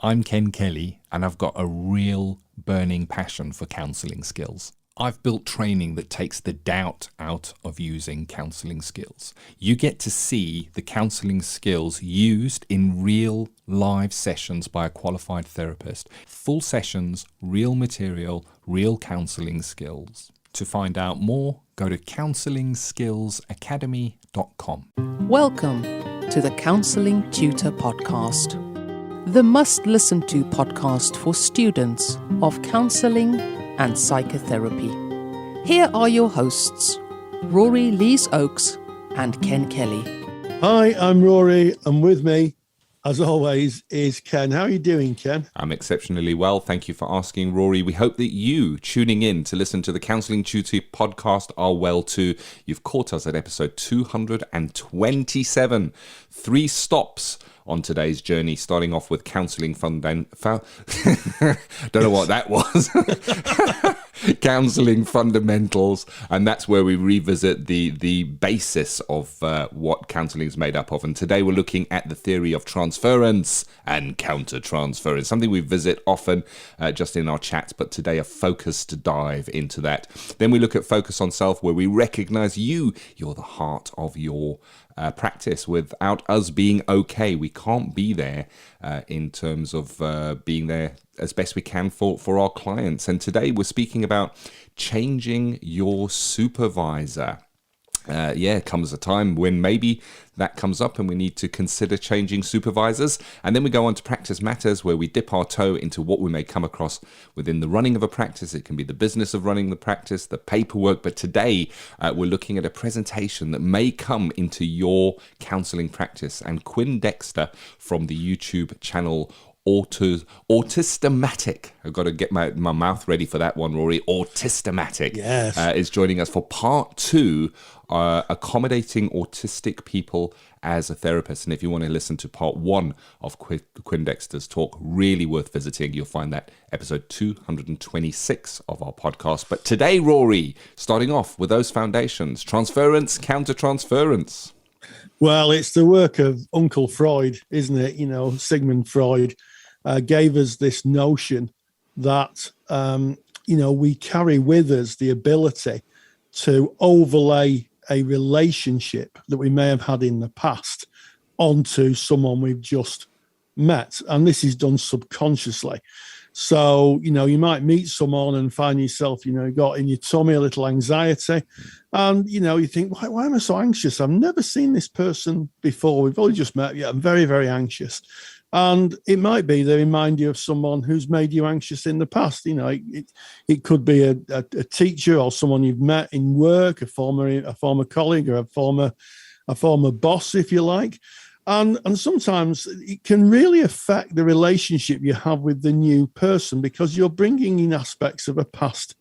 I'm Ken Kelly, and I've got a real burning passion for counselling skills. I've built training that takes the doubt out of using counselling skills. You get to see the counselling skills used in real live sessions by a qualified therapist. Full sessions, real material, real counselling skills. To find out more, go to counsellingskillsacademy.com. Welcome to the Counselling Tutor Podcast, the must-listen-to podcast for students of counselling and psychotherapy. Here are your hosts, Rory Lees-Oakes and Ken Kelly. Hi, I'm Rory, and with me, as always, is Ken. How are you doing, Ken? I'm exceptionally well. Thank you for asking, Rory. We hope that you, tuning in to listen to the Counselling Tutor Podcast, are well too. You've caught us at episode 227. 3 stops on today's journey, starting off with Counselling Don't know what that was. Counselling Fundamentals, and that's where we revisit the basis of what counselling is made up of. And today we're looking at the theory of transference and countertransference, something we visit often just in our chats, but today a focused dive into that. Then we look at focus on self, where we recognize you're the heart of your practice. Without us being okay, we can't be there in terms of being there as best we can for our clients. And today we're speaking about changing your supervisor. Comes a time when maybe that comes up and we need to consider changing supervisors. And then we go on to practice matters, where we dip our toe into what we may come across within the running of a practice. It can be the business of running the practice, the paperwork. But today we're looking at a presentation that may come into your counselling practice. And Quinn Dexter from the YouTube channel Autistic, I've got to get my mouth ready for that one, Rory. Autistic, yes, is joining us for part 2, accommodating autistic people as a therapist. And if you want to listen to part 1 of Quinn Dexter's talk, really worth visiting. You'll find that episode 226 of our podcast. But today, Rory, starting off with those foundations: transference, countertransference. Well, it's the work of Uncle Freud, isn't it? Sigmund Freud gave us this notion that, we carry with us the ability to overlay a relationship that we may have had in the past onto someone we've just met. And this is done subconsciously. So, you might meet someone and find yourself, got in your tummy a little anxiety. And, you think, why am I so anxious? I've never seen this person before. We've only just met. Yeah, I'm very, very anxious. And it might be they remind you of someone who's made you anxious in the past. It could be a teacher or someone you've met in work, a former colleague, or a former boss, if you like. And sometimes it can really affect the relationship you have with the new person, because you're bringing in aspects of a past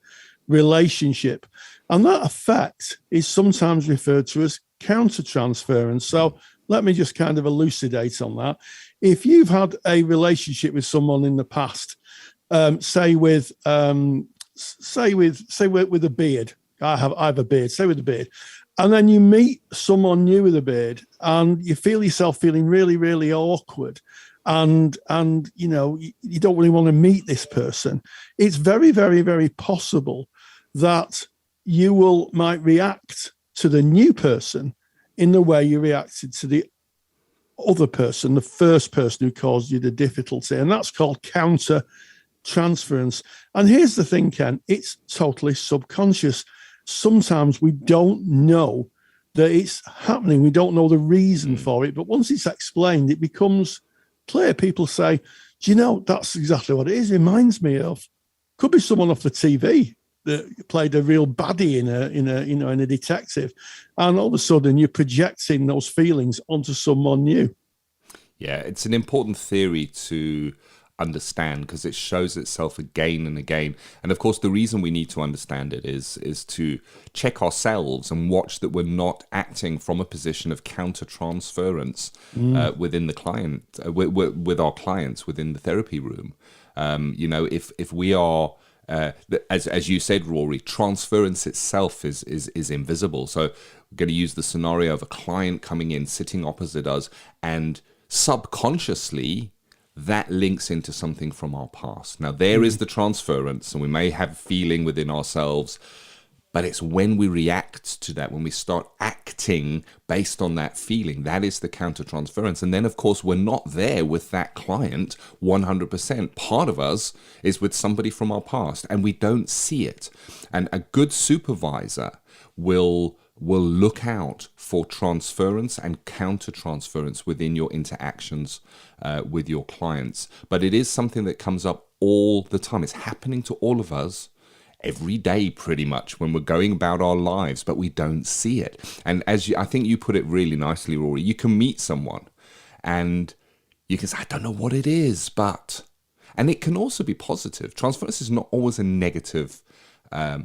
relationship. And that effect is sometimes referred to as countertransference. So let me just kind of elucidate on that. If you've had a relationship with someone in the past, say with a beard, I have a beard, say with a beard, and then you meet someone new with a beard, and you feel yourself feeling really, really awkward, and you don't really want to meet this person. It's very, very, very possible that you might react to the new person in the way you reacted to the other person, the first person who caused you the difficulty. And that's called countertransference. And here's the thing, Ken, it's totally subconscious. Sometimes we don't know that it's happening. We don't know the reason for it. But once it's explained, it becomes clear. People say, do you know, that's exactly what it is. It reminds me of, could be someone off the TV that played a real baddie in a detective, and all of a sudden you're projecting those feelings onto someone new. Yeah, it's an important theory to understand, because it shows itself again and again. And of course, the reason we need to understand it is to check ourselves and watch that we're not acting from a position of countertransference within the client, with our clients within the therapy room. If we are as you said, Rory, transference itself is invisible. So we're going to use the scenario of a client coming in, sitting opposite us, and subconsciously that links into something from our past. Now, there is the transference, and we may have feeling within ourselves, but it's when we react to that, when we start acting based on that feeling, that is the countertransference. And then, of course, we're not there with that client 100%. Part of us is with somebody from our past, and we don't see it. And a good supervisor will look out for transference and countertransference within your interactions with your clients. But it is something that comes up all the time. It's happening to all of us every day, pretty much, when we're going about our lives, but we don't see it. And I think you put it really nicely, Rory, you can meet someone and you can say, I don't know what it is, but... And it can also be positive. Transference is not always a negative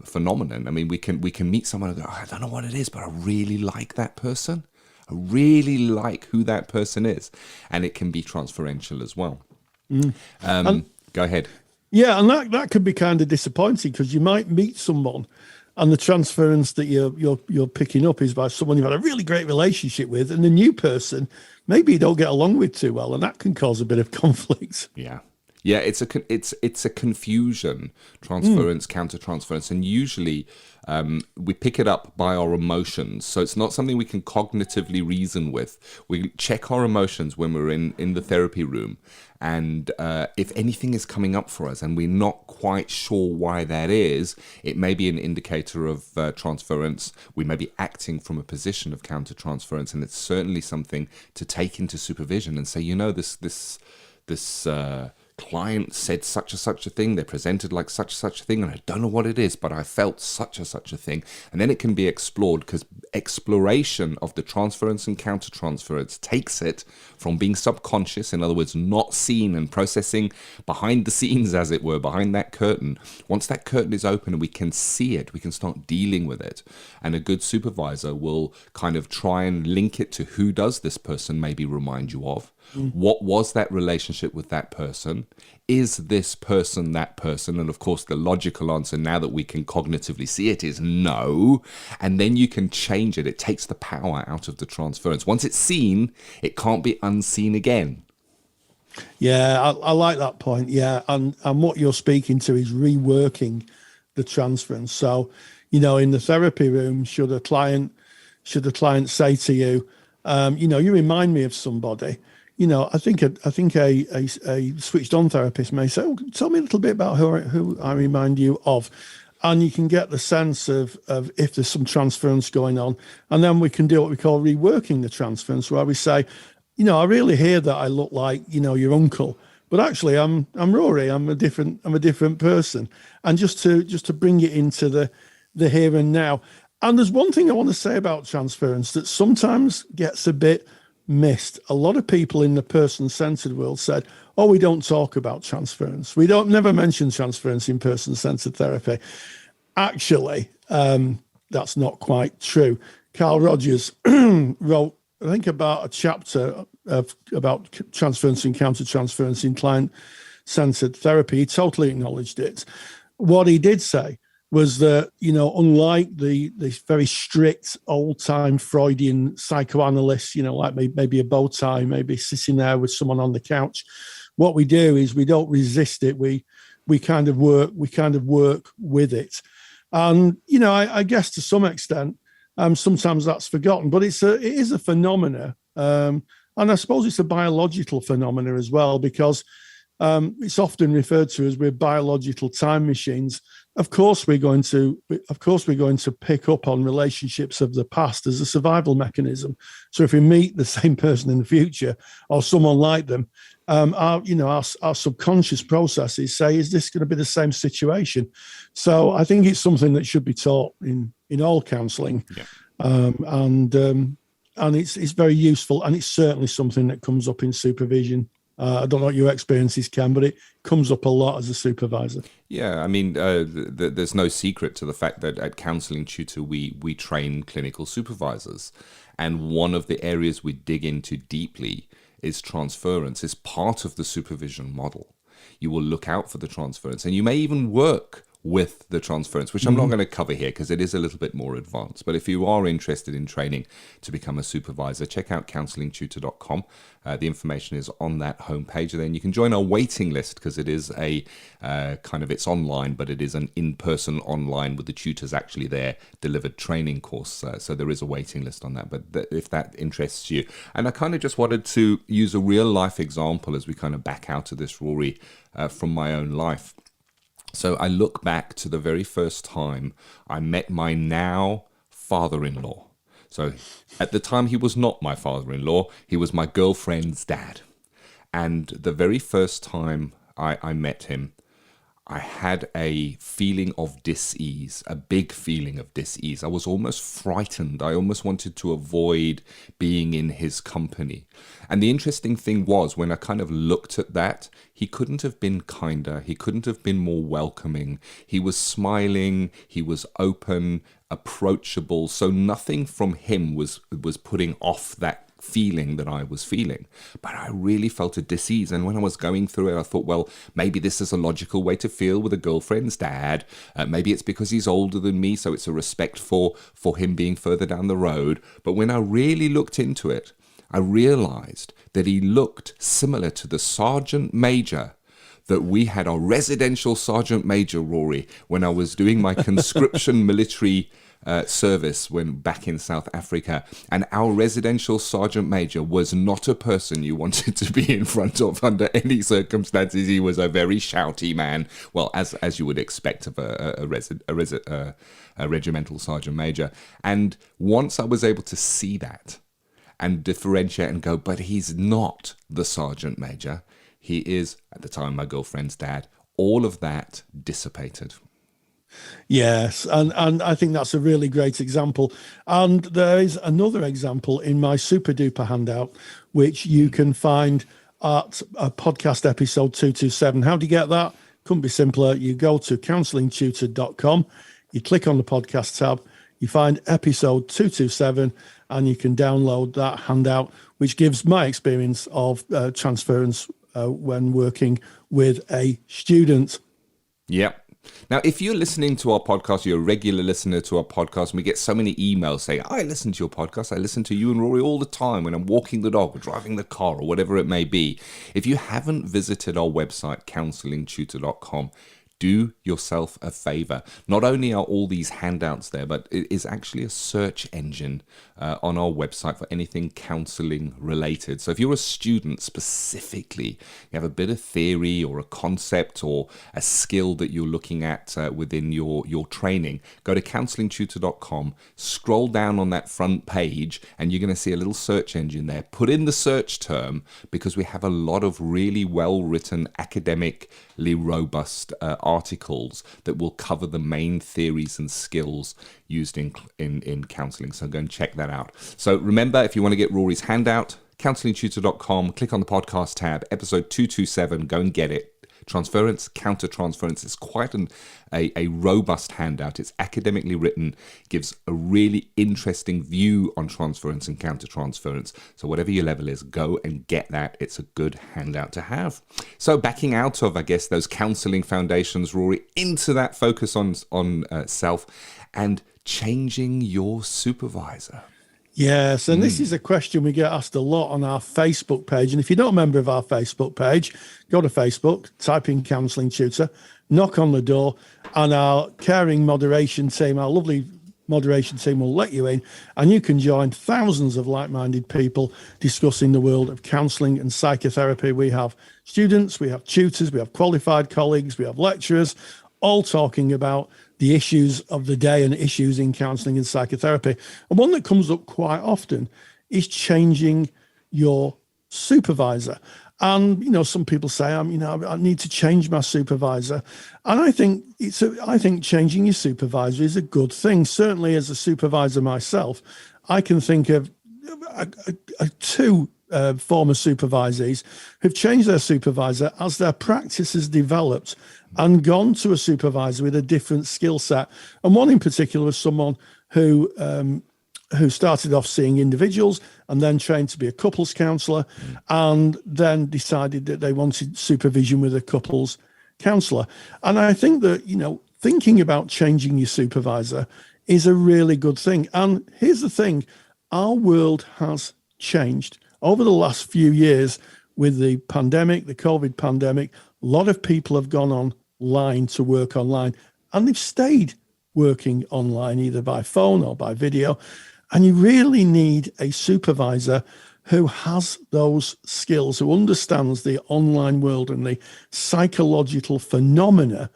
phenomenon. I mean, we can meet someone and go, I don't know what it is, but I really like that person. I really like who that person is. And it can be transferential as well. Go ahead. Yeah, and that could be kind of disappointing, because you might meet someone and the transference that you're picking up is by someone you've had a really great relationship with, and the new person maybe you don't get along with too well, and that can cause a bit of conflict. Yeah, it's a confusion, transference, countertransference, and usually we pick it up by our emotions. So it's not something we can cognitively reason with. We check our emotions when we're in the therapy room, and if anything is coming up for us and we're not quite sure why that is, it may be an indicator of transference. We may be acting from a position of countertransference, and it's certainly something to take into supervision and say, this client said such a thing, they're presented like such a thing, and I don't know what it is, but I felt such a thing. And then it can be explored, because exploration of the transference and countertransference takes it from being subconscious, in other words, not seen and processing behind the scenes, as it were, behind that curtain. Once that curtain is open and we can see it, we can start dealing with it. And a good supervisor will kind of try and link it to who does this person maybe remind you of. What was that relationship with that person? Is this person that person? And of course, the logical answer, now that we can cognitively see it, is no. And then you can change it. It takes the power out of the transference. Once it's seen, it can't be unseen again. Yeah, I like that point. Yeah, and what you're speaking to is reworking the transference. So, in the therapy room, should a client say to you, you remind me of somebody. I think a switched on therapist may say, tell me a little bit about who I remind you of. And you can get the sense of if there's some transference going on. And then we can do what we call reworking the transference, where we say, I really hear that I look like, your uncle, but actually I'm Rory. I'm a different person. And just to bring it into the here and now. And there's one thing I want to say about transference that sometimes gets a bit missed. A lot of people in the person-centered world said, we don't talk about transference. We never mention transference in person-centered therapy. Actually, that's not quite true. Carl Rogers wrote, I think, about a chapter about transference and countertransference in client-centered therapy. He totally acknowledged it. What he did say was that, unlike the very strict old-time Freudian psychoanalysts, like maybe a bow tie, maybe sitting there with someone on the couch, what we do is we don't resist it. We kind of work with it. And, I guess to some extent, sometimes that's forgotten, but it is a phenomena. And I suppose it's a biological phenomena as well, because it's often referred to as we're biological time machines. Of course, we're going to pick up on relationships of the past as a survival mechanism. So if we meet the same person in the future or someone like them, our subconscious processes say, is this going to be the same situation? So I think it's something that should be taught in all counselling. Yeah. And it's very useful, and it's certainly something that comes up in supervision. I don't know what your experience is, Ken, but it comes up a lot as a supervisor. Yeah, I mean, there's no secret to the fact that at Counselling Tutor, we train clinical supervisors. And one of the areas we dig into deeply is transference. It's part of the supervision model. You will look out for the transference, and you may even work with the transference, which I'm not going to cover here because it is a little bit more advanced. But if you are interested in training to become a supervisor, check out counsellingtutor.com. The information is on that homepage, and then you can join our waiting list because it is a it's online, but it is an in-person online with the tutors actually there delivered training course. So there is a waiting list on that. But if that interests you, and I kind of just wanted to use a real life example as we kind of back out of this, Rory, from my own life. So I look back to the very first time I met my now father-in-law. So at the time, he was not my father-in-law. He was my girlfriend's dad. And the very first time I met him, I had a feeling of dis-ease, a big feeling of dis-ease. I was almost frightened. I almost wanted to avoid being in his company. And the interesting thing was, when I kind of looked at that, he couldn't have been kinder. He couldn't have been more welcoming. He was smiling. He was open, approachable. So nothing from him was putting off that feeling that I was feeling. But I really felt a dis-ease. And when I was going through it, I thought, well, maybe this is a logical way to feel with a girlfriend's dad. Maybe it's because he's older than me, so it's a respect for him being further down the road. But when I really looked into it, I realized that he looked similar to the sergeant major that we had, our residential sergeant major, Rory, when I was doing my conscription military service when back in South Africa. And our residential sergeant major was not a person you wanted to be in front of under any circumstances. He was a very shouty man, well, as you would expect of a regimental sergeant major. And once I was able to see that and differentiate and go, but he's not the sergeant major, he is, at the time, my girlfriend's dad, all of that dissipated. Yes, and I think that's a really great example. And there is another example in my super duper handout, which you can find at podcast episode 227. How do you get that? Couldn't be simpler. You go to counsellingtutor.com, you click on the podcast tab, you find episode 227, and you can download that handout, which gives my experience of transference when working with a student. Yep. Now, if you're listening to our podcast, you're a regular listener to our podcast, and we get so many emails saying, I listen to your podcast, I listen to you and Rory all the time when I'm walking the dog or driving the car or whatever it may be. If you haven't visited our website, counsellingtutor.com, do yourself a favor. Not only are all these handouts there, but it is actually a search engine on our website for anything counseling related. So if you're a student specifically, you have a bit of theory or a concept or a skill that you're looking at within your training, go to counsellingtutor.com, scroll down on that front page, and you're going to see a little search engine there. Put in the search term, because we have a lot of really well-written, academically robust articles that will cover the main theories and skills used in counselling. So go and check that out. So remember, if you want to get Rory's handout, counsellingtutor.com, click on the podcast tab, episode 227, go and get it. Transference, Countertransference is quite a robust handout. It's academically written, gives a really interesting view on transference and countertransference. So whatever your level is, go and get that. It's a good handout to have. So backing out of, I guess, those counselling foundations, Rory, into that focus on self and changing your supervisor. Yes, and this is a question we get asked a lot on our Facebook page. And if you're not a member of our Facebook page, go to Facebook, type in Counselling Tutor, knock on the door, and our caring moderation team, our lovely moderation team, will let you in, and you can join thousands of like-minded people discussing the world of counselling and psychotherapy. We have students, we have tutors, we have qualified colleagues, we have lecturers, all talking about the issues of the day and issues in counselling and psychotherapy. And one that comes up quite often is changing your supervisor. And, you know, some people say, I need to change my supervisor. And I think changing your supervisor is a good thing. Certainly as a supervisor myself, I can think of two former supervisees who've changed their supervisor as their practice has developed and gone to a supervisor with a different skill set. And one in particular was someone who started off seeing individuals and then trained to be a couples counsellor, and then decided that they wanted supervision with a couples counsellor. And I think that, thinking about changing your supervisor is a really good thing. And here's the thing, our world has changed over the last few years with the pandemic, the COVID pandemic. A lot of people have gone online to work online, and they've stayed working online either by phone or by video. And you really need a supervisor who has those skills, who understands the online world and the psychological phenomena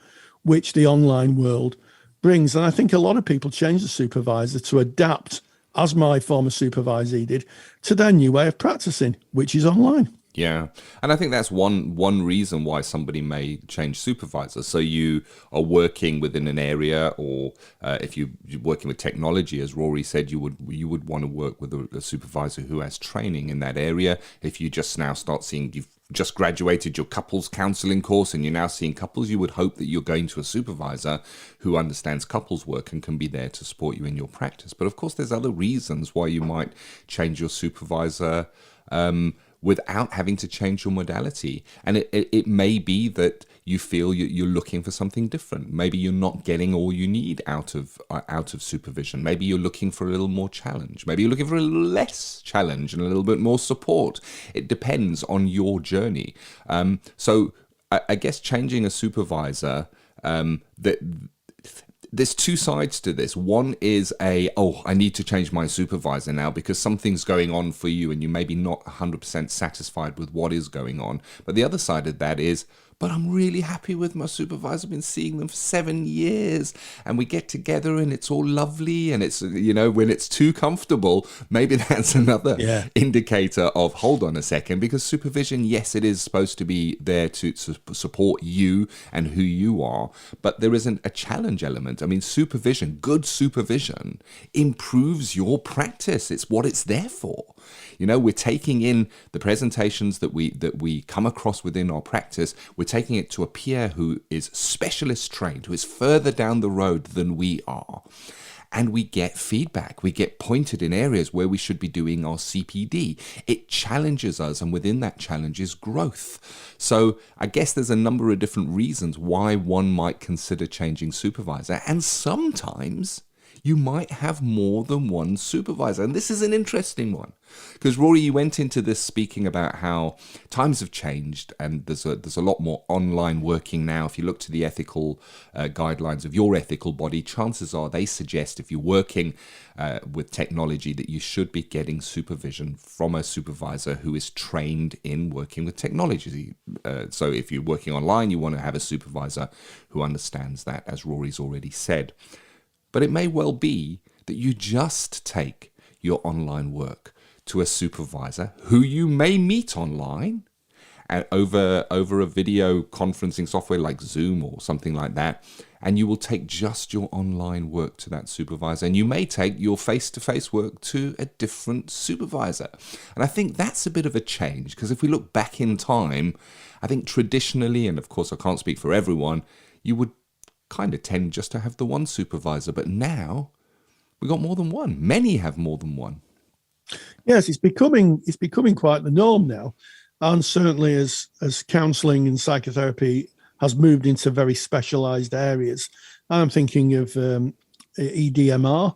which the online world brings. And I think a lot of people change the supervisor to adapt, as my former supervisor did, to their new way of practicing, which is online. Yeah. And I think that's one reason why somebody may change supervisor. So you are working within an area, or if you're working with technology, as Rory said, you would want to work with a supervisor who has training in that area. If you just now start seeing, you've just graduated your couples counselling course and you're now seeing couples, you would hope that you're going to a supervisor who understands couples work and can be there to support you in your practice. But of course, there's other reasons why you might change your supervisor without having to change your modality. And it may be that you feel you're looking for something different. Maybe you're not getting all you need out of supervision. Maybe you're looking for a little more challenge. Maybe you're looking for a little less challenge and a little bit more support. It depends on your journey. So I guess changing a supervisor, there's two sides to this. One is I need to change my supervisor now because something's going on for you and you may be not 100% satisfied with what is going on. But the other side of that is, but I'm really happy with my supervisor. I've been seeing them for 7 years and we get together and it's all lovely. And it's, when it's too comfortable, maybe that's another indicator of, hold on a second, because supervision, yes, it is supposed to be there to support you and who you are, but there isn't a challenge element. I mean, supervision, good supervision improves your practice. It's what it's there for. We're taking in the presentations that we come across within our practice. We're taking it to a peer who is specialist trained, who is further down the road than we are. And we get feedback. We get pointed in areas where we should be doing our CPD. It challenges us, and within that challenge is growth. So I guess there's a number of different reasons why one might consider changing supervisor. And sometimes you might have more than one supervisor. And this is an interesting one. Because Rory, you went into this speaking about how times have changed and there's a lot more online working now. If you look to the ethical guidelines of your ethical body, chances are they suggest if you're working with technology that you should be getting supervision from a supervisor who is trained in working with technology. So if you're working online, you want to have a supervisor who understands that, as Rory's already said. But it may well be that you just take your online work to a supervisor who you may meet online and over a video conferencing software like Zoom or something like that, and you will take just your online work to that supervisor, and you may take your face-to-face work to a different supervisor. And I think that's a bit of a change, because if we look back in time, I think traditionally, and of course I can't speak for everyone, you would kind of tend just to have the one supervisor, but now we got more than one. Many have more than one. Yes, it's becoming quite the norm now, and certainly as counselling and psychotherapy has moved into very specialised areas. I'm thinking of EDMR,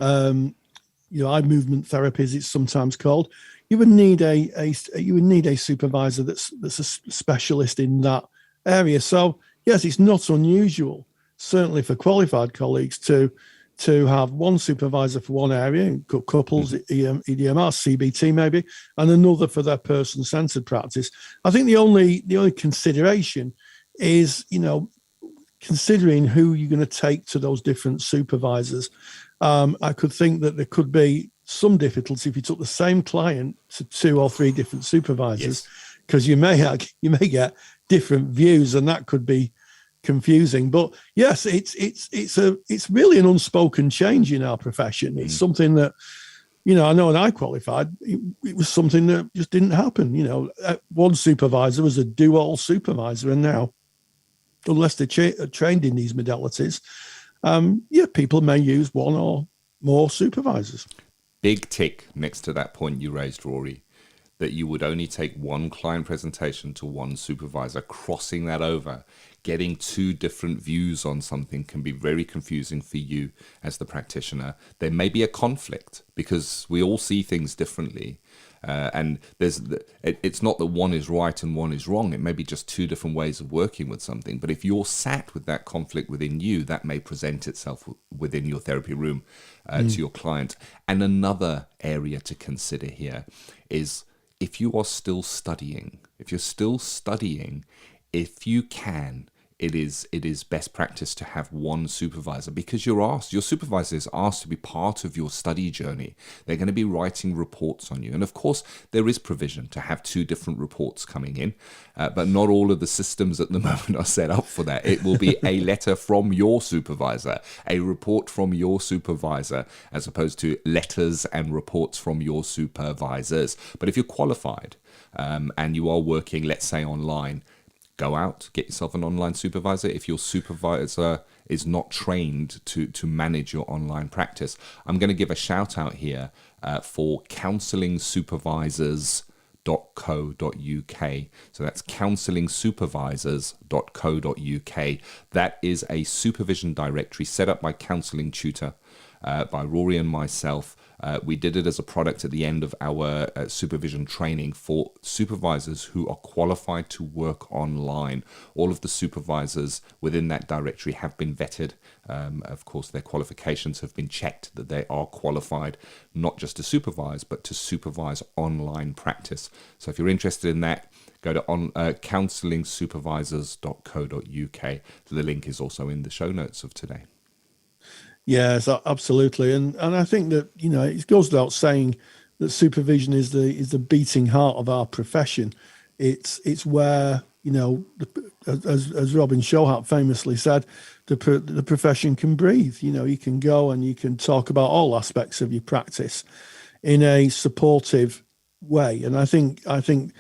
eye movement therapy, as it's sometimes called. You would need a supervisor that's a specialist in that area. So yes, it's not unusual, certainly for qualified colleagues, to have one supervisor for one area, couples, EDMR, CBT maybe, and another for their person-centered practice. I think the only consideration is, considering who you're going to take to those different supervisors. I could think that there could be some difficulty if you took the same client to 2 or 3 different supervisors, because you may get different views, and that could be confusing. But yes, it's really an unspoken change in our profession. It's something that, I know when I qualified, it was something that just didn't happen. One supervisor was a do-all supervisor, and now, unless they're trained in these modalities, people may use one or more supervisors. Big tick next to that point you raised, Rory. that you would only take one client presentation to one supervisor. Crossing that over, getting two different views on something can be very confusing for you as the practitioner. There may be a conflict because we all see things differently. And it's not that one is right and one is wrong. It may be just two different ways of working with something. But if you're sat with that conflict within you, that may present itself within your therapy room to your client. And another area to consider here is if you are still studying, if you can, it is best practice to have one supervisor, because your supervisor is asked to be part of your study journey. They're going to be writing reports on you. And of course, there is provision to have two different reports coming in, but not all of the systems at the moment are set up for that. It will be a letter from your supervisor, a report from your supervisor, as opposed to letters and reports from your supervisors. But if you're qualified and you are working, let's say, online, go out, get yourself an online supervisor. If your supervisor is not trained to manage your online practice, I'm going to give a shout out here for counsellingsupervisors.co.uk. So that's counsellingsupervisors.co.uk. That is a supervision directory set up by Counselling Tutor, by Rory and myself. We did it as a product at the end of our supervision training for supervisors who are qualified to work online. All of the supervisors within that directory have been vetted. Of course, their qualifications have been checked that they are qualified not just to supervise, but to supervise online practice. So if you're interested in that, go to counsellingsupervisors.co.uk. The link is also in the show notes of today. Yes, absolutely, and I think that it goes without saying that supervision is the beating heart of our profession. It's where as Robin Showhart famously said, the profession can breathe. You can go and you can talk about all aspects of your practice in a supportive way, and I think it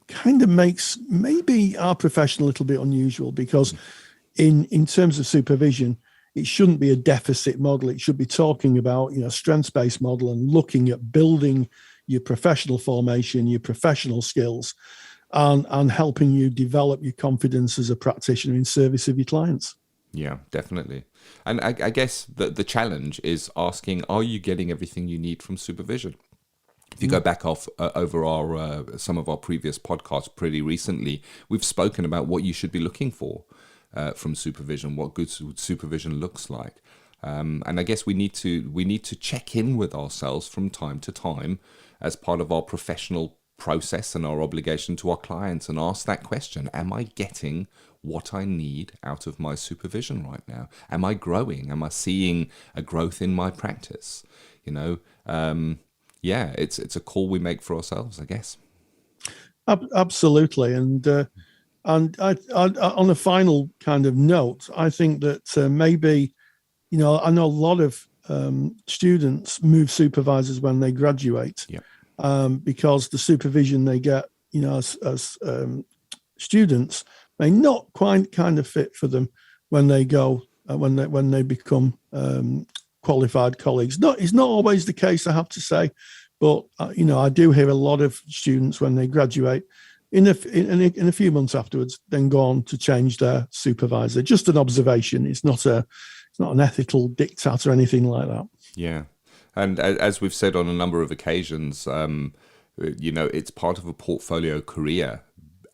kind of makes maybe our profession a little bit unusual because in terms of supervision, it shouldn't be a deficit model. It should be talking about, strengths-based model and looking at building your professional formation, your professional skills, and helping you develop your confidence as a practitioner in service of your clients. Yeah, definitely. And I guess the challenge is asking, are you getting everything you need from supervision? If you go back over some of our previous podcasts pretty recently, we've spoken about what you should be looking for from supervision, what good supervision looks like, and I guess we need to check in with ourselves from time to time as part of our professional process and our obligation to our clients, and ask that question: am I getting what I need out of my supervision right now? Am I growing? Am I seeing a growth in my practice? It's a call we make for ourselves, I guess. Absolutely, and I, on a final kind of note, I think that maybe, I know a lot of students move supervisors when they graduate, because the supervision they get, as students may not quite kind of fit for them when they go when they become qualified colleagues. It's not always the case, I have to say, but I do hear a lot of students when they graduate, in a few months afterwards, then go on to change their supervisor. Just an observation. It's not an ethical diktat or anything like that. Yeah, and as we've said on a number of occasions, it's part of a portfolio career,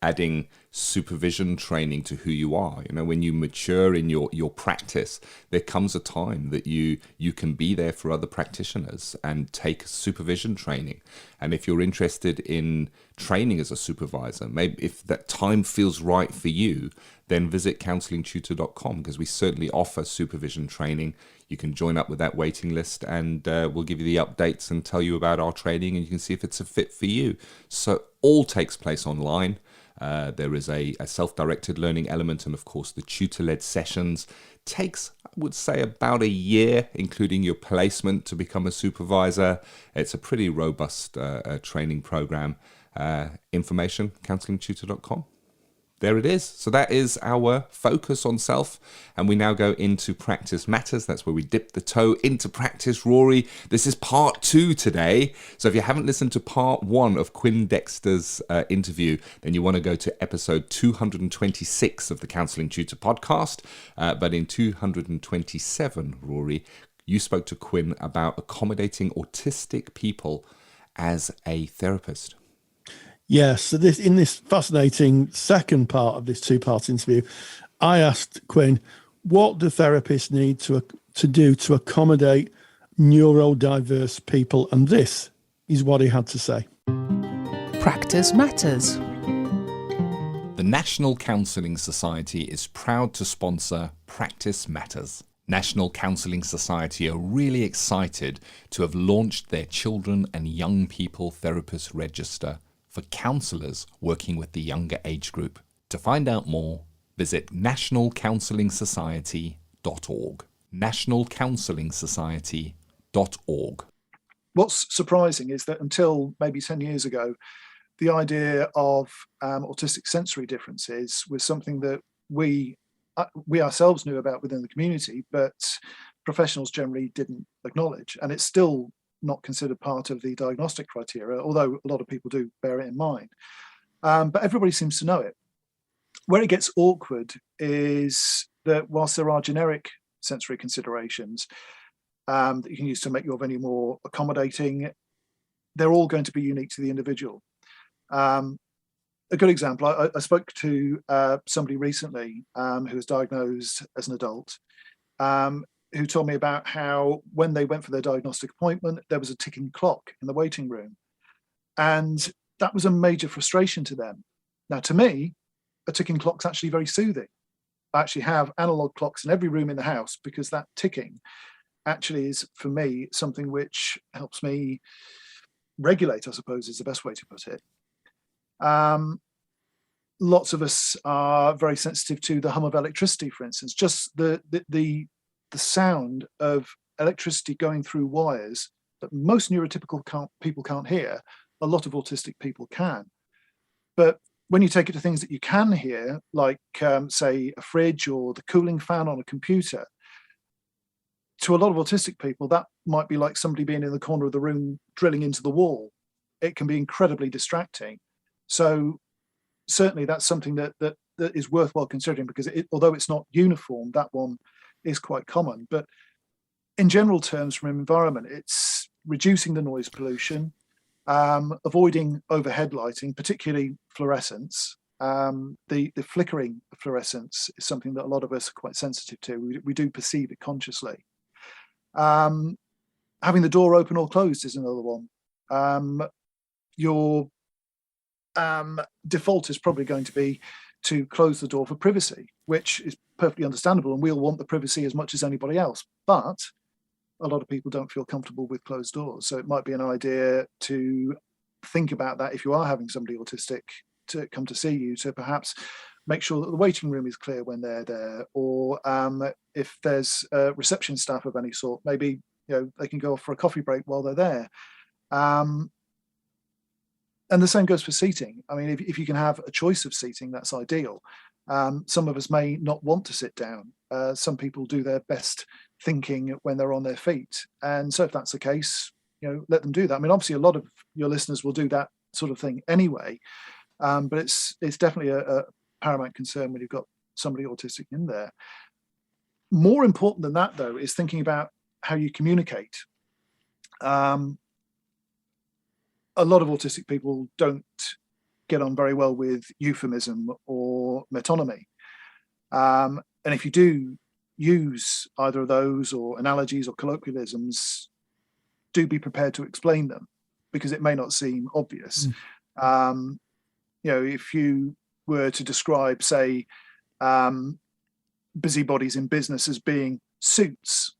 adding supervision training to who you are. When you mature in your practice, there comes a time that you can be there for other practitioners and take supervision training. And if you're interested in training as a supervisor, maybe if that time feels right for you, then visit counsellingtutor.com, because we certainly offer supervision training. You can join up with that waiting list, and we'll give you the updates and tell you about our training, and you can see if it's a fit for you. So all takes place online. There is a self-directed learning element, and of course the tutor-led sessions takes, I would say, about a year, including your placement, to become a supervisor. It's a pretty robust training program. Information, counsellingtutor.com. There it is. So that is our focus on self. And we now go into Practice Matters. That's where we dip the toe into practice. Rory, this is part 2 today. So if you haven't listened to part 1 of Quinn Dexter's interview, then you want to go to episode 226 of the Counselling Tutor Podcast. But in 227, Rory, you spoke to Quinn about accommodating autistic people as a therapist. Yes, so in this fascinating second part of this 2-part interview, I asked Quinn, what do therapists need to do to accommodate neurodiverse people? And this is what he had to say. Practice Matters. The National Counselling Society is proud to sponsor Practice Matters. National Counselling Society are really excited to have launched their Children and Young People Therapist Register for counsellors working with the younger age group. To find out more, visit nationalcounsellingsociety.org. nationalcounsellingsociety.org. What's surprising is that until maybe 10 years ago, the idea of autistic sensory differences was something that we ourselves knew about within the community, but professionals generally didn't acknowledge. And it's still not considered part of the diagnostic criteria, although a lot of people do bear it in mind. But everybody seems to know it. Where it gets awkward is that whilst there are generic sensory considerations that you can use to make your venue more accommodating, they're all going to be unique to the individual. A good example, I spoke to somebody recently who was diagnosed as an adult, who told me about how when they went for their diagnostic appointment, there was a ticking clock in the waiting room. And that was a major frustration to them. Now, to me, a ticking clock's actually very soothing. I actually have analog clocks in every room in the house because that ticking actually is, for me, something which helps me regulate, I suppose is the best way to put it. Lots of us are very sensitive to the hum of electricity, for instance, just the sound of electricity going through wires that most neurotypical people can't hear. A lot of autistic people can. But when you take it to things that you can hear, like, say, a fridge or the cooling fan on a computer, to a lot of autistic people, that might be like somebody being in the corner of the room drilling into the wall. It can be incredibly distracting. So certainly that's something that is worthwhile considering, because although it's not uniform, that one is quite common. But in general terms, from environment, it's reducing the noise pollution, avoiding overhead lighting, particularly fluorescence. The flickering of fluorescence is something that a lot of us are quite sensitive to. We do perceive it consciously. Having the door open or closed is another one. Your default is probably going to be to close the door for privacy, which is perfectly understandable, and we'll want the privacy as much as anybody else. But a lot of people don't feel comfortable with closed doors. So it might be an idea to think about that if you are having somebody autistic to come to see you, to perhaps make sure that the waiting room is clear when they're there, or if there's reception staff of any sort, maybe they can go off for a coffee break while they're there. And the same goes for seating. I mean, if you can have a choice of seating, that's ideal. Some of us may not want to sit down. Some people do their best thinking when they're on their feet. And so if that's the case, let them do that. I mean, obviously, a lot of your listeners will do that sort of thing anyway. But it's definitely a paramount concern when you've got somebody autistic in there. More important than that, though, is thinking about how you communicate. A lot of autistic people don't get on very well with euphemism or metonymy. And if you do use either of those, or analogies or colloquialisms, do be prepared to explain them, because it may not seem obvious. If you were to describe, say, busybodies in business as being suits,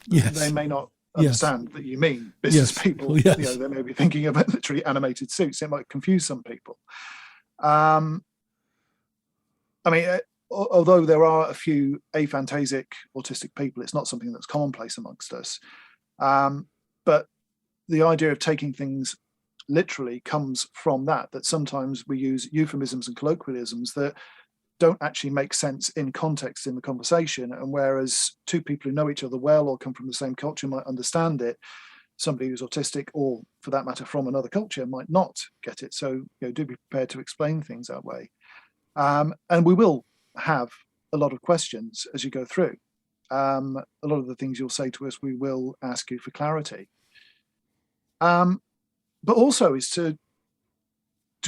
they may not understand that you mean business people. They may be thinking of literally animated suits. It might confuse some people. I mean, although there are a few aphantasic autistic people, it's not something that's commonplace amongst us. But the idea of taking things literally comes from that sometimes we use euphemisms and colloquialisms that don't actually make sense in context in the conversation. And whereas two people who know each other well or come from the same culture might understand it, somebody who's autistic, or for that matter from another culture, might not get it. So do be prepared to explain things that way. And we will have a lot of questions as you go through. A lot of the things you'll say to us, we will ask you for clarity. But also is to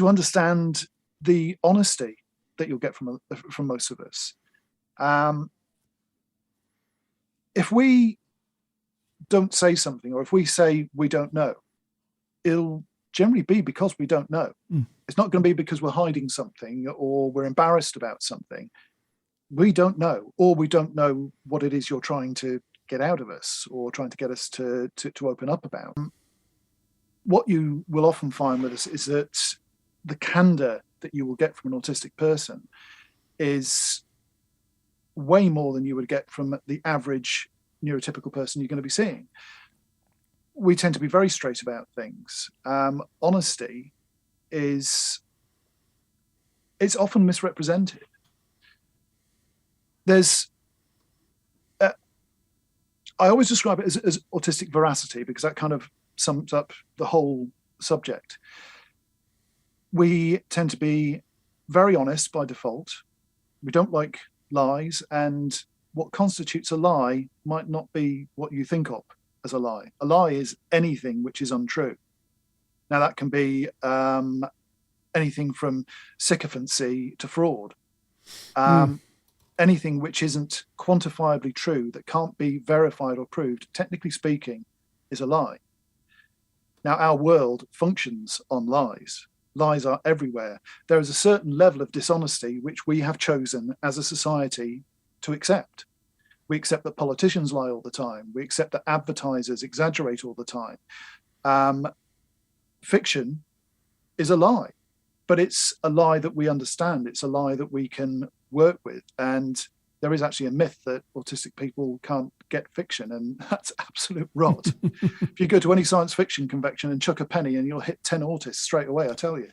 understand the honesty that you'll get from most of us. If we don't say something, or if we say we don't know, it'll generally be because we don't know. It's not going to be because we're hiding something or we're embarrassed about something. We don't know, or we don't know what it is you're trying to get out of us or trying to get us to open up about. What you will often find with us is that the candor that you will get from an autistic person is way more than you would get from the average neurotypical person you're going to be seeing. We tend to be very straight about things. Honesty it's often misrepresented. There's I always describe it as autistic veracity, because that kind of sums up the whole subject. We tend to be very honest by default. We don't like lies, and what constitutes a lie might not be what you think of as a lie. A lie is anything which is untrue. Now, that can be anything from sycophancy to fraud. Anything which isn't quantifiably true, that can't be verified or proved, technically speaking, is a lie. Now, our world functions on lies. Lies are everywhere. There is a certain level of dishonesty which we have chosen as a society to accept. We accept that politicians lie all the time. We accept that advertisers exaggerate all the time. Fiction is a lie, but it's a lie that we understand. It's a lie that we can work with. And there is actually a myth that autistic people can't get fiction, and that's absolute rot. If you go to any science fiction convention and chuck a penny, and you'll hit 10 autists straight away, I tell you.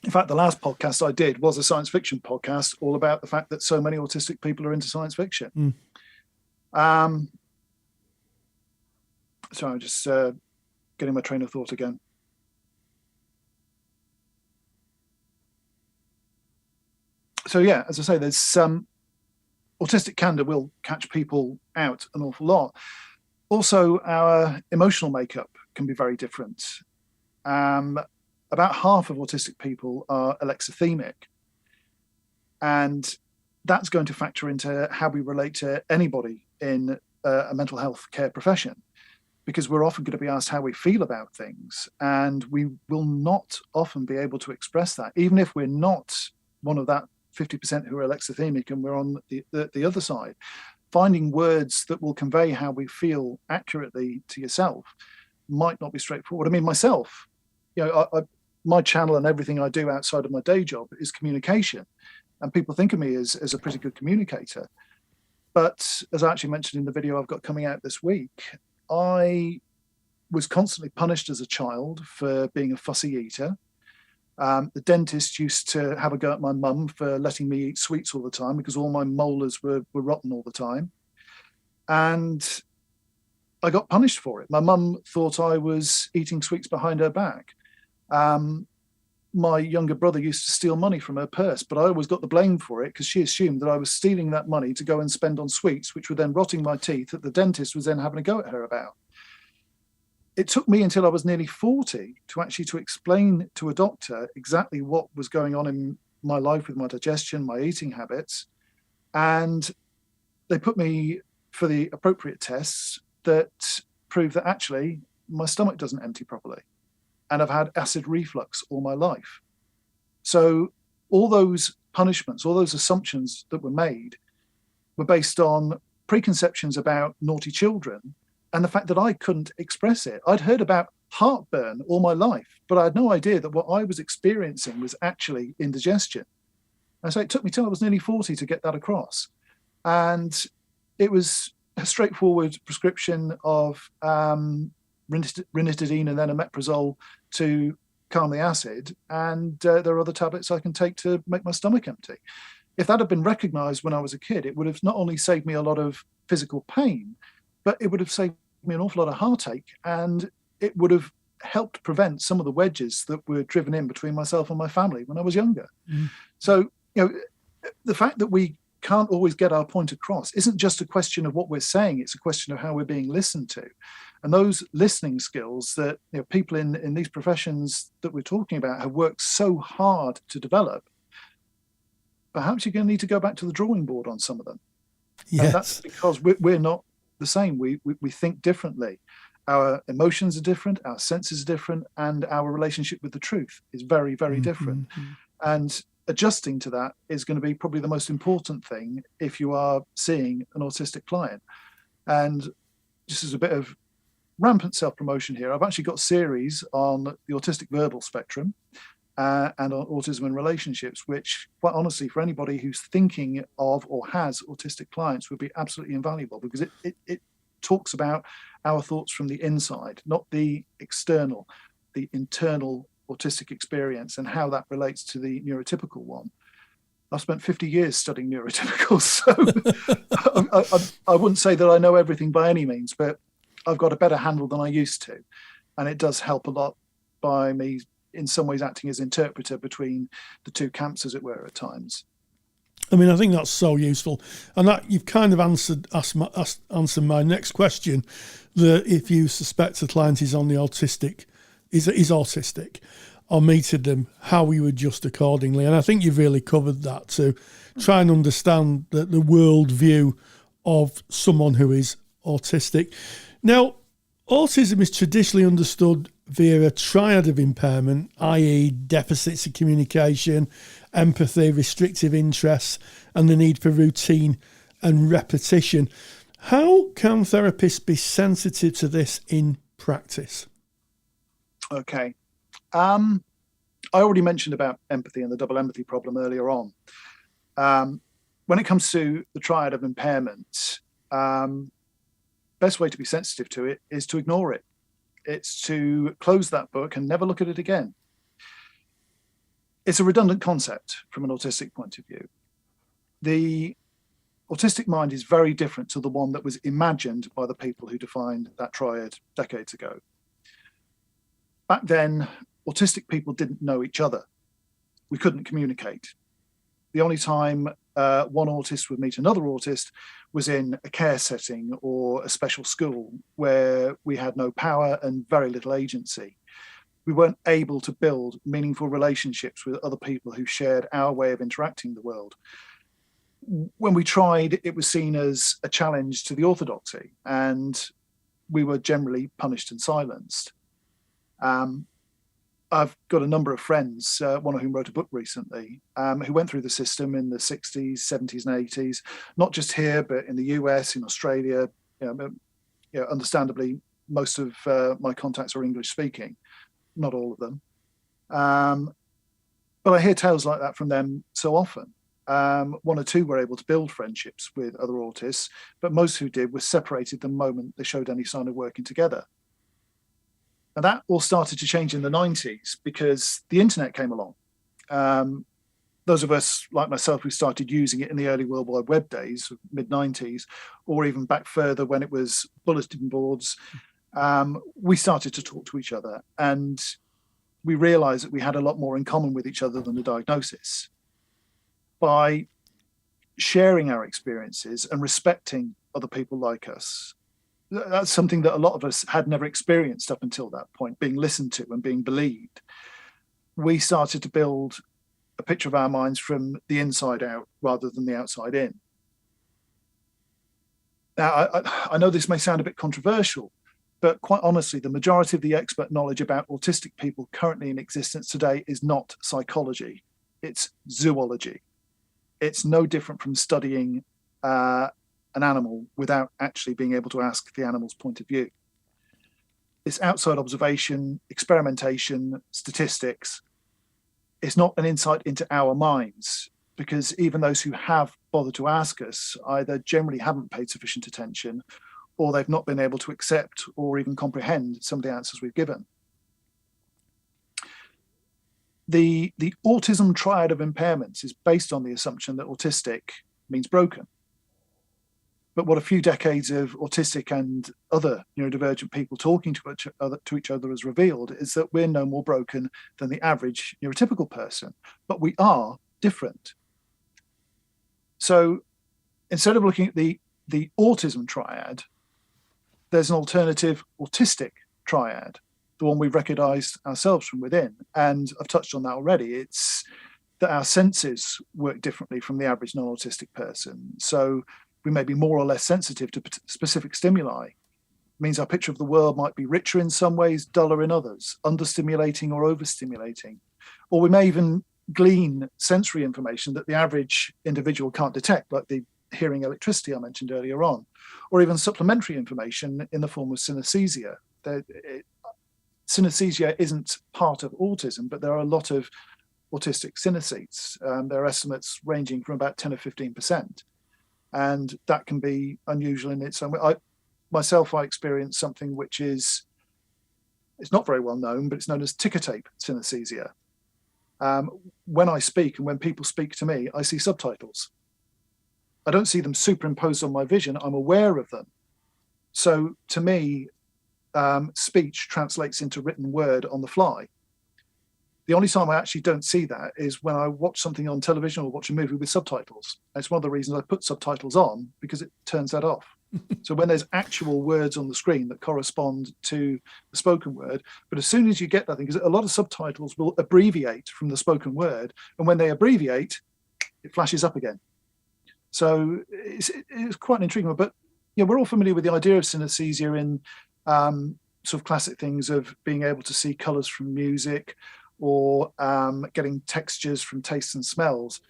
In fact, the last podcast I did was a science fiction podcast all about the fact that so many autistic people are into science fiction. So I'm just getting my train of thought again. So yeah, as I say, there's autistic candor will catch people out an awful lot. Also, our emotional makeup can be very different. About half of autistic people are alexithemic, and that's going to factor into how we relate to anybody in a mental health care profession, because we're often going to be asked how we feel about things, and we will not often be able to express that, even if we're not one of that 50% who are alexithemic and we're on the other side. Finding words that will convey how we feel accurately to yourself might not be straightforward. I mean, myself, my channel and everything I do outside of my day job is communication, and people think of me as a pretty good communicator. But as I actually mentioned in the video I've got coming out this week, I was constantly punished as a child for being a fussy eater. The dentist used to have a go at my mum for letting me eat sweets all the time, because all my molars were rotten all the time. And I got punished for it. My mum thought I was eating sweets behind her back. My younger brother used to steal money from her purse, but I always got the blame for it, because she assumed that I was stealing that money to go and spend on sweets, which were then rotting my teeth, that the dentist was then having a go at her about. It took me until I was nearly 40 to explain to a doctor exactly what was going on in my life with my digestion, my eating habits. And they put me for the appropriate tests that prove that actually my stomach doesn't empty properly. And I've had acid reflux all my life. So all those punishments, all those assumptions that were made were based on preconceptions about naughty children and the fact that I couldn't express it. I'd heard about heartburn all my life, but I had no idea that what I was experiencing was actually indigestion. And so it took me till I was nearly 40 to get that across. And it was a straightforward prescription of ranitidine and then omeprazole to calm the acid, and there are other tablets I can take to make my stomach empty. If that had been recognised when I was a kid, it would have not only saved me a lot of physical pain, but it would have saved me an awful lot of heartache, and it would have helped prevent some of the wedges that were driven in between myself and my family when I was younger. So, the fact that we can't always get our point across isn't just a question of what we're saying, it's a question of how we're being listened to. And those listening skills that people in these professions that we're talking about have worked so hard to develop, perhaps you're going to need to go back to the drawing board on some of them. Yes. And that's because we're not the same. We think differently. Our emotions are different, our senses are different, and our relationship with the truth is very, very different. And adjusting to that is going to be probably the most important thing if you are seeing an autistic client. And just as a bit of rampant self-promotion here, I've actually got a series on the autistic verbal spectrum and on autism and relationships, which quite honestly, for anybody who's thinking of or has autistic clients, would be absolutely invaluable, because it talks about our thoughts from the inside, not the external, the internal autistic experience and how that relates to the neurotypical one. I've spent 50 years studying neurotypicals, so I wouldn't say that I know everything by any means, but I've got a better handle than I used to. And it does help a lot by me in some ways acting as interpreter between the two camps, as it were, at times. I mean, I think that's so useful, and that you've kind of answered my next question. That if you suspect the client is on the autistic, is autistic, or meted them, how you adjust accordingly. And I think you've really covered that to try and understand the world view of someone who is autistic. Now, autism is traditionally understood via a triad of impairment, i.e. deficits of communication, empathy, restrictive interests, and the need for routine and repetition. How can therapists be sensitive to this in practice? Okay. I already mentioned about empathy and the double empathy problem earlier on. When it comes to the triad of impairment, best way to be sensitive to it is to ignore it. It's to close that book and never look at it again. It's a redundant concept from an autistic point of view. The autistic mind is very different to the one that was imagined by the people who defined that triad decades ago. Back then, autistic people didn't know each other. We couldn't communicate. The only time one autist would meet another autist was in a care setting or a special school where we had no power and very little agency. We weren't able to build meaningful relationships with other people who shared our way of interacting in the world. When we tried, it was seen as a challenge to the orthodoxy, and we were generally punished and silenced. I've got a number of friends, one of whom wrote a book recently, who went through the system in the 60s, 70s and 80s, not just here, but in the US, in Australia. Understandably, most of my contacts are English speaking, not all of them. But I hear tales like that from them so often. One or two were able to build friendships with other autists, but most who did were separated the moment they showed any sign of working together. And that all started to change in the 90s because the internet came along. Those of us like myself who started using it in the early World Wide Web days, mid-90s, or even back further when it was bulletin boards, we started to talk to each other, and we realized that we had a lot more in common with each other than the diagnosis. By sharing our experiences and respecting other people like us, that's something that a lot of us had never experienced up until that point, being listened to and being believed. We started to build a picture of our minds from the inside out rather than the outside in. Now, I know this may sound a bit controversial, but quite honestly, the majority of the expert knowledge about autistic people currently in existence today is not psychology, it's zoology. It's no different from studying an animal without actually being able to ask the animal's point of view. It's outside observation, experimentation, statistics. It's not an insight into our minds, because even those who have bothered to ask us either generally haven't paid sufficient attention or they've not been able to accept or even comprehend some of the answers we've given. The autism triad of impairments is based on the assumption that autistic means broken. But what a few decades of autistic and other neurodivergent people talking to each other has revealed is that we're no more broken than the average neurotypical person, but we are different. So instead of looking at the autism triad, there's an alternative autistic triad, the one we've recognized ourselves from within. And I've touched on that already. It's that our senses work differently from the average non-autistic person. So we may be more or less sensitive to specific stimuli. It means our picture of the world might be richer in some ways, duller in others, understimulating or overstimulating. Or we may even glean sensory information that the average individual can't detect, like the hearing electricity I mentioned earlier on, or even supplementary information in the form of synesthesia. Synesthesia isn't part of autism, but there are a lot of autistic synesthetes. There are estimates ranging from about 10 or 15%. And that can be unusual in its own way. I experienced something which it's not very well known, but it's known as ticker tape synesthesia. When I speak and when people speak to me, I see subtitles. I don't see them superimposed on my vision. I'm aware of them. So to me, speech translates into written word on the fly. The only time I actually don't see that is when I watch something on television or watch a movie with subtitles. It's one of the reasons I put subtitles on, because it turns that off. So when there's actual words on the screen that correspond to the spoken word, but as soon as you get that thing, because a lot of subtitles will abbreviate from the spoken word, and when they abbreviate, it flashes up again. So it's quite intriguing. But we're all familiar with the idea of synesthesia in sort of classic things of being able to see colours from music, or getting textures from tastes and smells.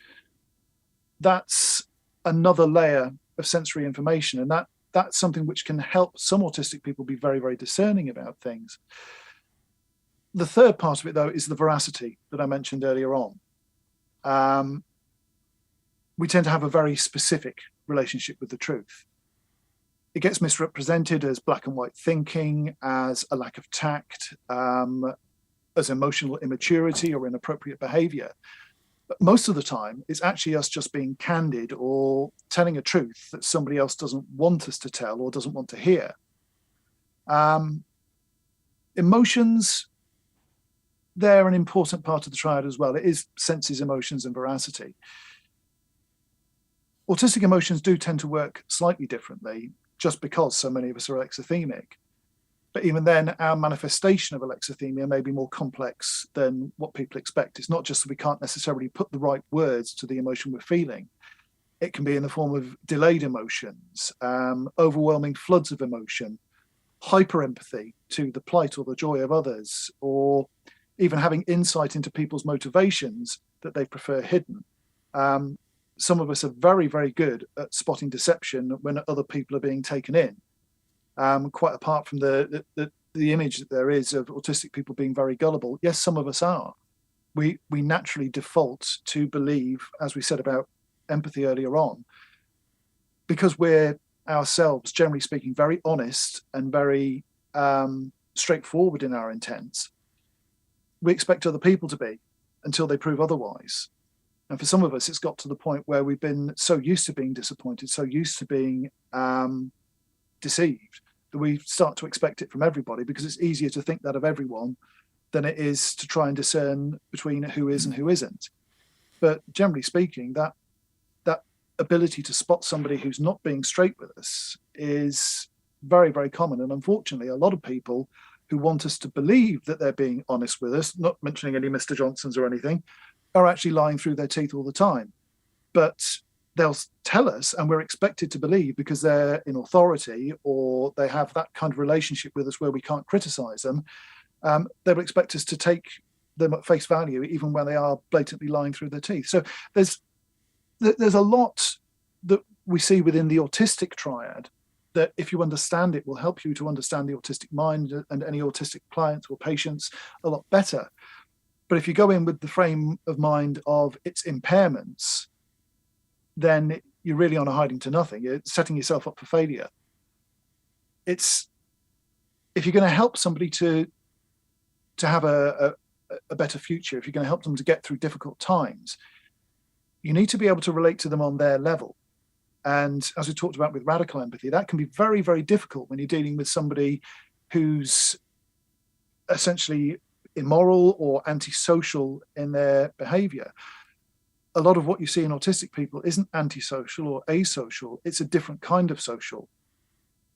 That's another layer of sensory information, and that's something which can help some autistic people be very, very discerning about things. The third part of it, though, is the veracity that I mentioned earlier on. We tend to have a very specific relationship with the truth. It gets misrepresented as black and white thinking, as a lack of tact, as emotional immaturity or inappropriate behavior. But most of the time, it's actually us just being candid or telling a truth that somebody else doesn't want us to tell or doesn't want to hear. Emotions, they're an important part of the triad as well. It is senses, emotions, and veracity. Autistic emotions do tend to work slightly differently, just because so many of us are alexithemic. But even then, our manifestation of alexithemia may be more complex than what people expect. It's not just that we can't necessarily put the right words to the emotion we're feeling. It can be in the form of delayed emotions, overwhelming floods of emotion, hyper-empathy to the plight or the joy of others, or even having insight into people's motivations that they prefer hidden. Some of us are very, very good at spotting deception when other people are being taken in. Quite apart from the image that there is of autistic people being very gullible. Yes, some of us are. We naturally default to believe, as we said about empathy earlier on, because we're ourselves, generally speaking, very honest and very straightforward in our intents. We expect other people to be until they prove otherwise. And for some of us, it's got to the point where we've been so used to being disappointed, so used to being deceived, that we start to expect it from everybody, because it's easier to think that of everyone than it is to try and discern between who is and who isn't. But generally speaking, that ability to spot somebody who's not being straight with us is very, very common. And unfortunately, a lot of people who want us to believe that they're being honest with us, not mentioning any Mr. Johnsons or anything, are actually lying through their teeth all the time. But they'll tell us, and we're expected to believe because they're in authority or they have that kind of relationship with us where we can't criticize them. They'll expect us to take them at face value, even when they are blatantly lying through their teeth. So there's a lot that we see within the autistic triad that, if you understand it, will help you to understand the autistic mind and any autistic clients or patients a lot better. But if you go in with the frame of mind of its impairments, then you're really on a hiding to nothing. You're setting yourself up for failure. it's, if you're going to help somebody to have a better future, if you're going to help them to get through difficult times, you need to be able to relate to them on their level. And as we talked about with radical empathy, that can be very, very difficult when you're dealing with somebody who's essentially immoral or antisocial in their behavior. A lot of what you see in autistic people isn't antisocial or asocial, it's a different kind of social.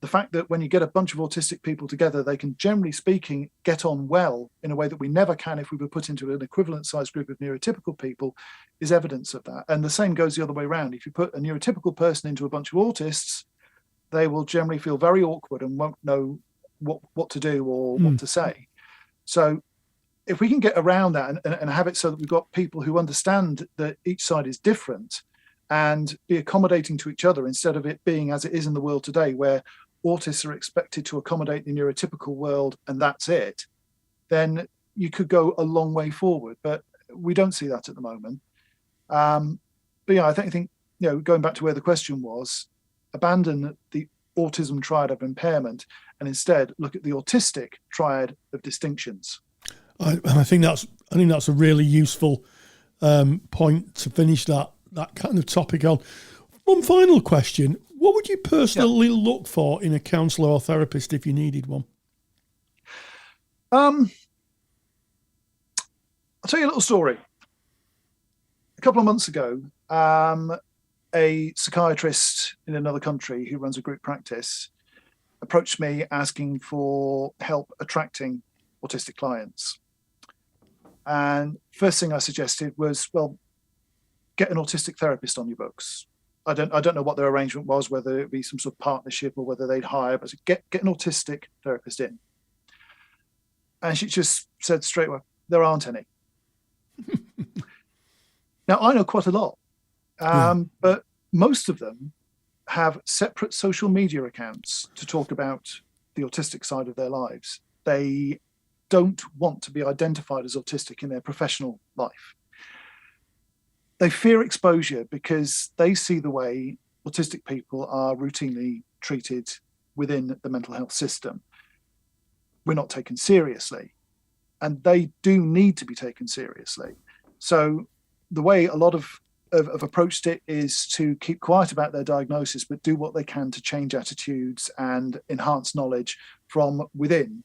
The fact that when you get a bunch of autistic people together, they can, generally speaking, get on well in a way that we never can if we were put into an equivalent sized group of neurotypical people, is evidence of that. And the same goes the other way around. If you put a neurotypical person into a bunch of autists, they will generally feel very awkward and won't know what to do or what to say. So if we can get around that and have it so that we've got people who understand that each side is different and be accommodating to each other, instead of it being as it is in the world today, where autists are expected to accommodate the neurotypical world and that's it, then you could go a long way forward. But we don't see that at the moment. But yeah, I think going back to where the question was, abandon the autism triad of impairment and instead look at the autistic triad of distinctions. I think that's a really useful point to finish that kind of topic on. One final question: what would you personally look for in a counsellor or therapist if you needed one? I'll tell you a little story. A couple of months ago, a psychiatrist in another country who runs a group practice approached me asking for help attracting autistic clients. And first thing I suggested was, well, get an autistic therapist on your books. I don't know what their arrangement was, whether it be some sort of partnership or whether they'd hire, but get an autistic therapist in. And she just said straight away, there aren't any. Now, I know quite a lot, but most of them have separate social media accounts to talk about the autistic side of their lives. They don't want to be identified as autistic in their professional life. They fear exposure because they see the way autistic people are routinely treated within the mental health system. We're not taken seriously, and they do need to be taken seriously. So the way a lot of approached it is to keep quiet about their diagnosis, but do what they can to change attitudes and enhance knowledge from within,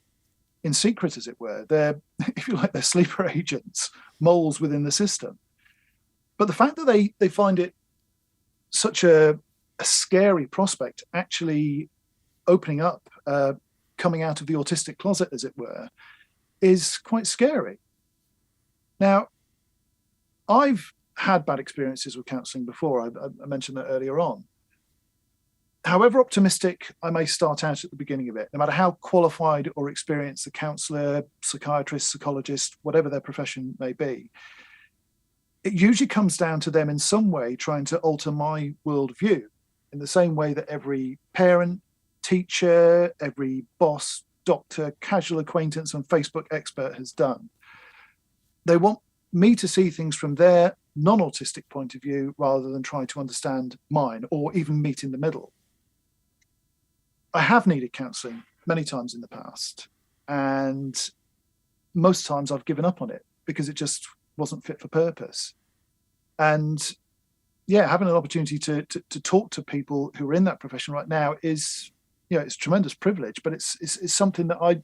in secret, as it were. They're, if you like, they're sleeper agents, moles within the system. But the fact that they find it such a scary prospect, actually opening up, coming out of the autistic closet, as it were, is quite scary. Now, I've had bad experiences with counselling before. I mentioned that earlier on. However optimistic I may start out at the beginning of it, no matter how qualified or experienced the counsellor, psychiatrist, psychologist, whatever their profession may be, it usually comes down to them in some way trying to alter my worldview, in the same way that every parent, teacher, every boss, doctor, casual acquaintance and Facebook expert has done. They want me to see things from their non-autistic point of view rather than try to understand mine or even meet in the middle. I have needed counselling many times in the past, and most times I've given up on it because it just wasn't fit for purpose. And yeah, having an opportunity to talk to people who are in that profession right now is, it's a tremendous privilege, but it's something that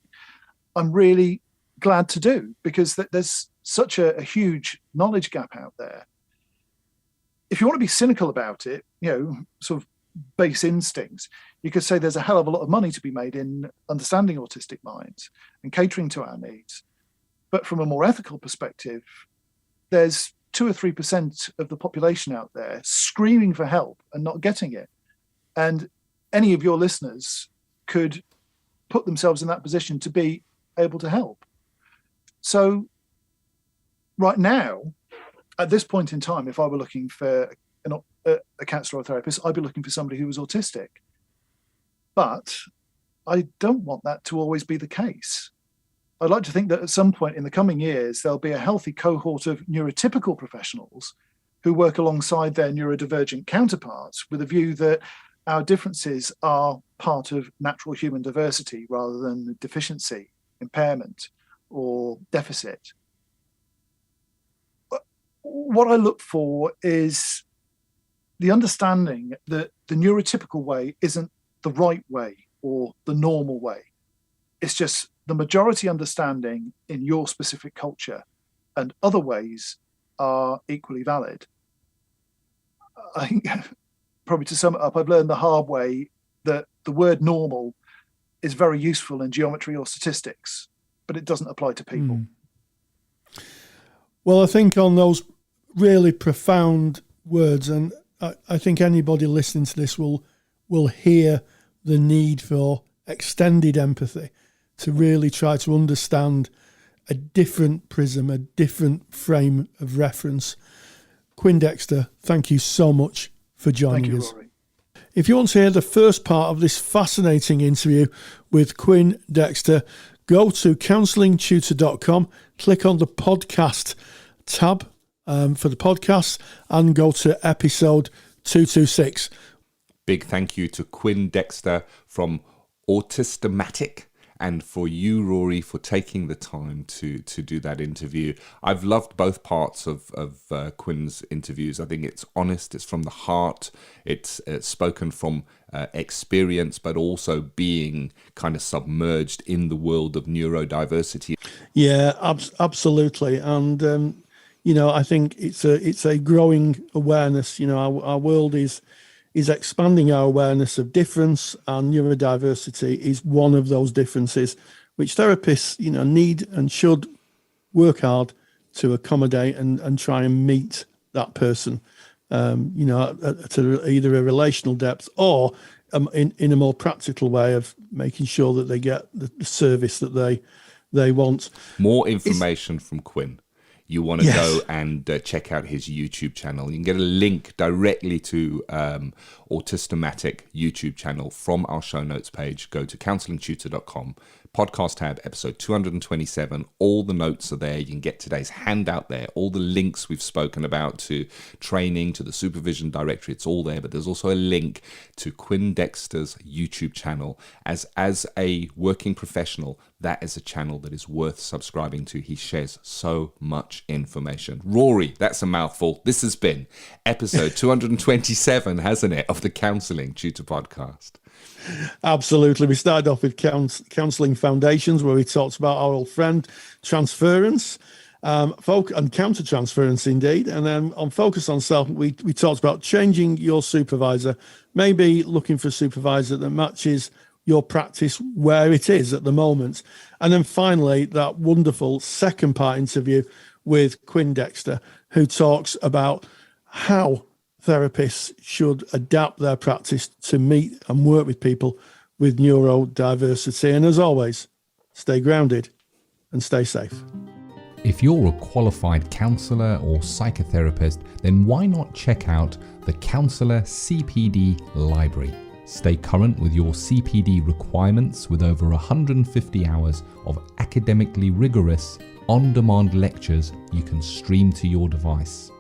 I'm really glad to do, because there's such a huge knowledge gap out there. If you want to be cynical about it, sort of base instincts, you could say there's a hell of a lot of money to be made in understanding autistic minds and catering to our needs. But from a more ethical perspective, there's 2 or 3% of the population out there screaming for help and not getting it. And any of your listeners could put themselves in that position to be able to help. So right now, at this point in time, if I were looking for a counsellor or therapist, I'd be looking for somebody who was autistic. But I don't want that to always be the case. I'd like to think that at some point in the coming years, there'll be a healthy cohort of neurotypical professionals who work alongside their neurodivergent counterparts with a view that our differences are part of natural human diversity rather than deficiency, impairment, or deficit. What I look for is the understanding that the neurotypical way isn't the right way or the normal way. It's just the majority understanding in your specific culture, and other ways are equally valid. I think, probably to sum it up, I've learned the hard way that the word normal is very useful in geometry or statistics, but it doesn't apply to people. Well, I think on those really profound words, and I think anybody listening to this will hear the need for extended empathy to really try to understand a different prism, a different frame of reference. Quinn Dexter, thank you so much for joining us. Rory. If you want to hear the first part of this fascinating interview with Quinn Dexter, go to counsellingtutor.com, click on the podcast tab for the podcast, and go to episode 226. Big thank you to Quinn Dexter from Autistic, and for you, Rory, for taking the time to do that interview. I've loved both parts of Quinn's interviews. I think it's honest, it's from the heart, it's spoken from experience, but also being kind of submerged in the world of neurodiversity. Yeah, absolutely. And, I think it's a growing awareness. Our world is expanding our awareness of difference, and neurodiversity is one of those differences which therapists, need and should work hard to accommodate and try and meet that person, to either a relational depth or in a more practical way of making sure that they get the service that they want. More information from Quinn. You want to go and check out his YouTube channel. You can get a link directly to Autistic YouTube channel from our show notes page. Go to counsellingtutor.com, podcast tab, episode 227. All the notes are there. You can get today's handout there. All the links we've spoken about to training, to the supervision directory, it's all there. But there's also a link to Quinn Dexter's YouTube channel. As a working professional, that is a channel that is worth subscribing to. He shares so much information. Rory, that's a mouthful. This has been episode 227, hasn't it, of the Counselling Tutor Podcast. Absolutely. We started off with Counselling Foundations, where we talked about our old friend, Transference, and Countertransference, indeed. And then on Focus on Self, we talked about changing your supervisor, maybe looking for a supervisor that matches your practice where it is at the moment. And then finally, that wonderful second part interview with Quinn Dexter, who talks about how therapists should adapt their practice to meet and work with people with neurodiversity. And as always, stay grounded and stay safe. If you're a qualified counsellor or psychotherapist, then why not check out the Counsellor CPD Library? Stay current with your CPD requirements with over 150 hours of academically rigorous, on-demand lectures you can stream to your device.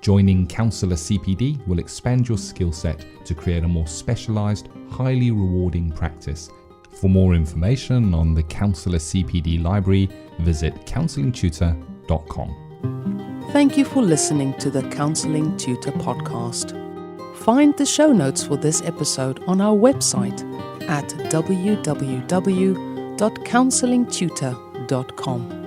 Joining Counselor CPD will expand your skill set to create a more specialised, highly rewarding practice. For more information on the Counselor CPD Library, visit counsellingtutor.com. Thank you for listening to the Counselling Tutor Podcast. Find the show notes for this episode on our website at www.counsellingtutor.com.